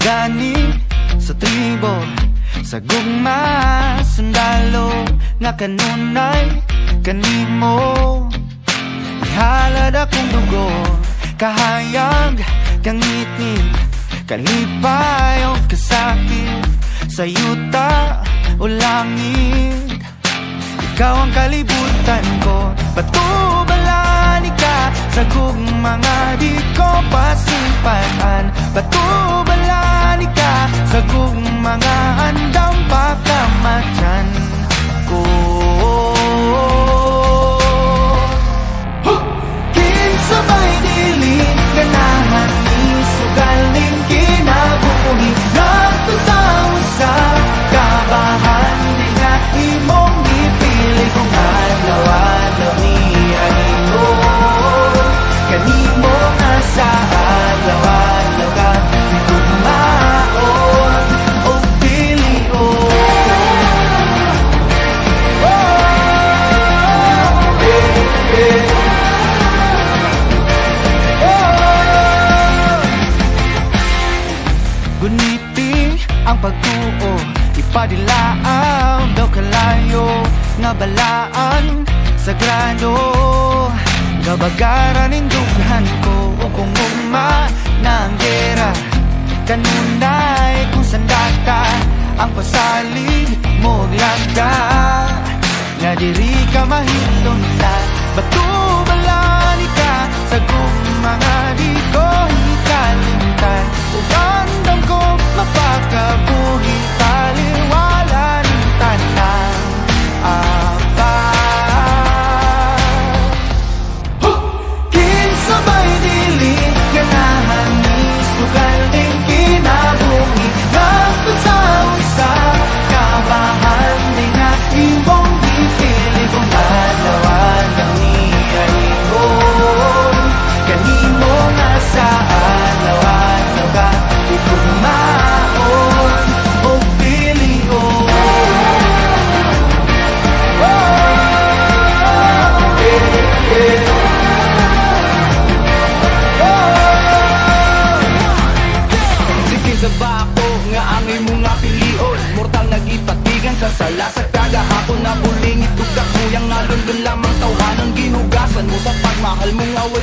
Gani sa tribo, sa gugma, sundalo, nga kanunay kanimo. Ihalad akong dugo, kahayag, kangitni, kalipay o kasakit, sa yuta o langit. Ikaw ang kalibutan ko, batubalani ka, sa gugma nga di ko pasimpatan. Batubalani ka, sa gugma nga andam pagkamatyan ko. Kinsabay dilim, ganahan ni sugaling kinabuhi. Nagto sa usap, kabahan di nga imong ipili kung adlaw-adlaw ni animo. Kanimo nga sa adlaw-adlaw ka di kumaon o pilion. Guniti ang pagtuo, ipadilaaw daw kalayo, nga balaan sagrado. Gabagaran ng dughan ko, o kung ugma na ang gera. Kanunay kung sandata, ang pasalig mo glagda. Nga diri ka mahilunta, batubalani ka, sa gugma nga di ko hikalimtan. Ugandam ko mapakabuhi, taliwala ng tanang sabay dilim, ganahan ni sugal din kinabuhi. Nagtun sa usap, kabahan din nga imong ipili kung adlaw-adlaw ni aygon. Kanimo nga sa adlaw-adlaw ka di kumaon o pilion. Sa bako nga ang imong nga pilion, mortal nagipatigan sa sala sa kagahapon na buling itugak mo yang nalundun lamang tawhanan ginugasan mo sa pagmahal mo nga way